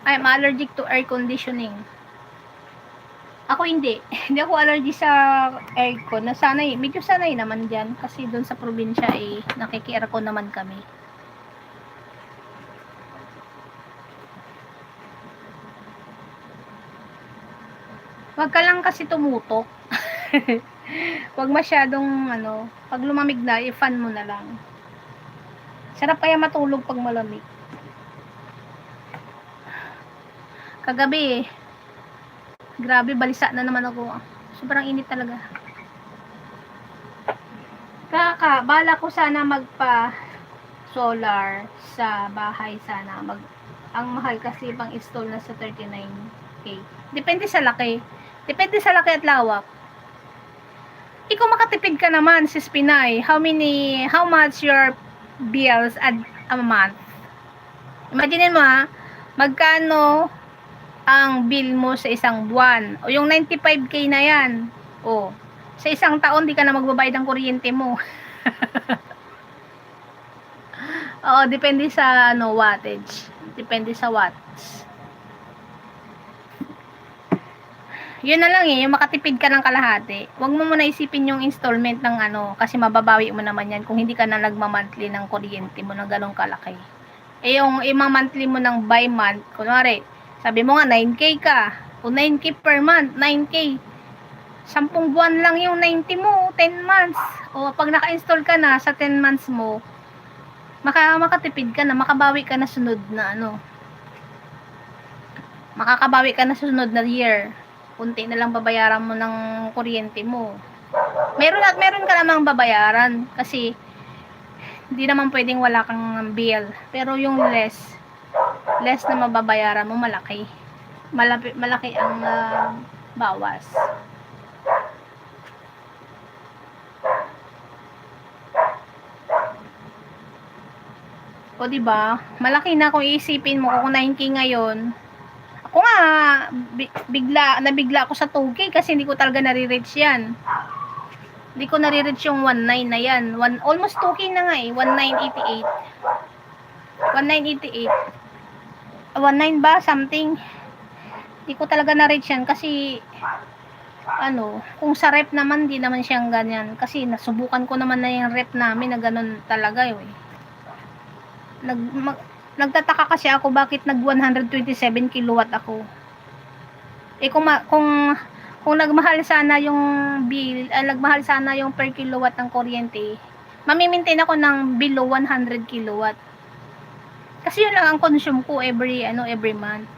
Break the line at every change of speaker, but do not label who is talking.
I'm allergic to air conditioning. Ako hindi. Hindi ako allergy sa aircon. Nasanay, medyo sanay naman dyan. Kasi doon sa probinsya nakiki-aircon naman kami. Wag ka lang kasi tumutok. Wag masyadong pag lumamig na, i-fan mo na lang. Sarap kaya matulog pag malamig. Kagabi grabe, balisa na naman ako. Sobrang init talaga. Bala ko sana magpa solar sa bahay sana. Ang mahal kasi pang install na sa 39K. Depende sa laki. Depende sa laki at lawak. Ikaw makatipid ka naman, sis Pinay. How much your bills a month? Imagine mo magkano ang bill mo sa isang buwan. O yung 95K na yan. O, sa isang taon, di ka na magbabayad ng kuryente mo. Oo, depende sa wattage. Depende sa watts. Yun na lang yung makatipid ka ng kalahati. Huwag mo muna isipin yung installment ng kasi mababawi mo naman yan kung hindi ka na nagma-monthly ng kuryente mo ng ganong kalaki. Yung ima-monthly mo ng by month, kunwari, sabi mo nga 9K ka, o 9K per month, 9K. 10 buwan lang yung 90 mo, 10 months. O pag naka-install ka na sa 10 months mo, makatipid ka na, makabawi ka na sunod na makakabawi ka na sunod na year. Kunti na lang babayaran mo ng kuryente mo. Meron ka namang babayaran kasi hindi naman pwedeng wala kang bill. Pero yung less na mababayaran mo, malaki ang bawas. O diba, malaki na kung iisipin mo kung 9K ngayon. Ako nga nabigla ako sa 2K kasi hindi ko talaga nare-reach yan. Hindi ko nare-reach yung 19 na yan. Almost 2K na nga 1988. 1988. 19 ba something? Hindi ko talaga na-reach yan kasi kung sa rep naman di naman siyang ganyan kasi nasubukan ko naman na yung rep namin na ganun talaga nagtataka kasi ako bakit nag 127 kilowatt ako. Kung nagmahal sana yung bill, nagmahal sana yung per kilowatt ng kuryente, mamimaintain ako ng below 100 kilowatt. Kasi yun lang ang consume ko every month.